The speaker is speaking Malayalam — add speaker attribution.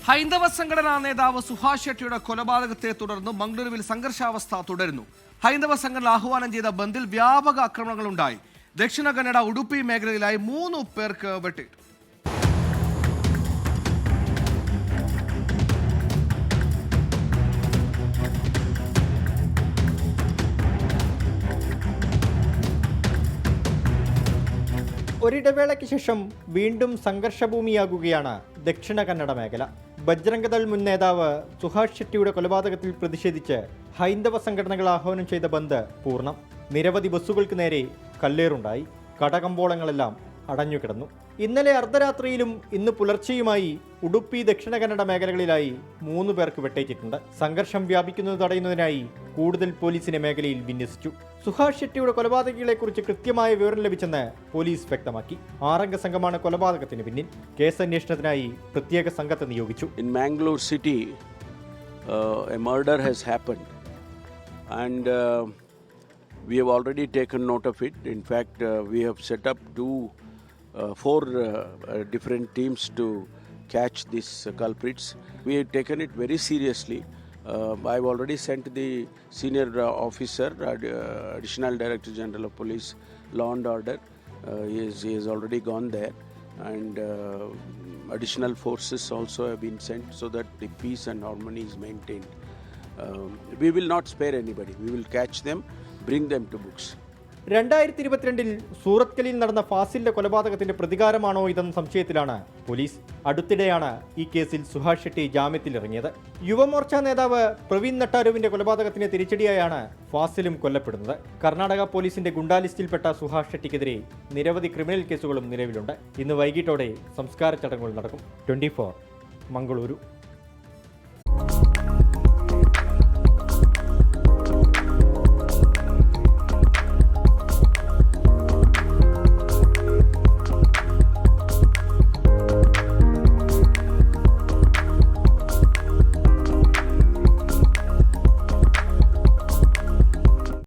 Speaker 1: ഹൈന്ദവ സംഘടനാ നേതാവ് സുഹാസ് ഷെട്ടിയുടെ കൊലപാതകത്തെ തുടർന്ന് മംഗളൂരുവിൽ സംഘർഷാവസ്ഥ തുടരുന്നു. ഹൈന്ദവ സംഘടന ആഹ്വാനം ചെയ്ത ബന്ദിൽ വ്യാപക ആക്രമണങ്ങളുണ്ടായി. ദക്ഷിണ കന്നഡ ഉടുപ്പി മേഖലയിലായി 3 പേർക്ക് വെട്ടേറ്റു.
Speaker 2: ഒരിടവേളയ്ക്ക് ശേഷം വീണ്ടും സംഘർഷഭൂമിയാകുകയാണ് ദക്ഷിണ കന്നഡ മേഖല. ബജ്രംഗദൾ മുൻ നേതാവ് സുഹാസ് ഷെട്ടിയുടെ കൊലപാതകത്തിൽ പ്രതിഷേധിച്ച് ഹൈന്ദവ സംഘടനകൾ ആഹ്വാനം ചെയ്ത ബന്ദ് പൂർണ്ണം. നിരവധി ബസ്സുകൾക്ക് നേരെ കല്ലേറുണ്ടായി. കടകമ്പോളങ്ങളെല്ലാം അടഞ്ഞുകിടന്നു. ഇന്നലെ അർദ്ധരാത്രിയിലും ഇന്ന് പുലർച്ചെയുമായി ഉടുപ്പി ദക്ഷിണ കന്നഡ മേഖലകളിലായി 3 പേർക്ക് വെട്ടേറ്റിട്ടുണ്ട്. സംഘർഷം വ്യാപിക്കുന്നത് തടയുന്നതിനായി കൂടുതൽ പോലീസിനെ മേഖലയിൽ വിന്യസിച്ചു. സുഹാസ് ഷെട്ടിയുടെ കൊലപാതകികളെക്കുറിച്ച് കൃത്യമായ വിവരം ലഭിച്ചെന്ന് പോലീസ് വ്യക്തമാക്കി. 6 അംഗ സംഘമാണ് കൊലപാതകത്തിന് പിന്നിൽ. കേസന്വേഷണത്തിനായി പ്രത്യേക സംഘത്തെ നിയോഗിച്ചു.
Speaker 3: In Mangalore city, a murder has happened, and we have already taken note of it. In fact, we have set up 4 different teams to catch these culprits. We have taken it very seriously. I've already sent the senior officer, Additional Director General of Police, Law and Order. He has already gone there, and additional forces also have been sent so that the peace and harmony is maintained. We will not spare anybody. We will catch them, bring them to books.
Speaker 2: 2022 സൂറത്കലിൽ നടന്ന ഫാസിലിന്റെ കൊലപാതകത്തിന്റെ പ്രതികാരമാണോ ഇതെന്ന സംശയത്തിലാണ് പോലീസ്. അടുത്തിടെയാണ് ഈ കേസിൽ സുഹാസ് ഷെട്ടി ജാമ്യത്തിലിറങ്ങിയത്. യുവമോർച്ച നേതാവ് പ്രവീൺ നട്ടാരുവിന്റെ കൊലപാതകത്തിന് തിരിച്ചടിയായാണ് ഫാസിലും കൊല്ലപ്പെടുന്നത്. കർണാടക പോലീസിന്റെ ഗുണ്ടാ ലിസ്റ്റിൽപ്പെട്ട സുഹാസ് ഷെട്ടിക്കെതിരെ നിരവധി ക്രിമിനൽ കേസുകളും നിലവിലുണ്ട്. ഇന്ന് വൈകിട്ടോടെ സംസ്കാര ചടങ്ങുകൾ നടക്കും. 24 മംഗളൂരു.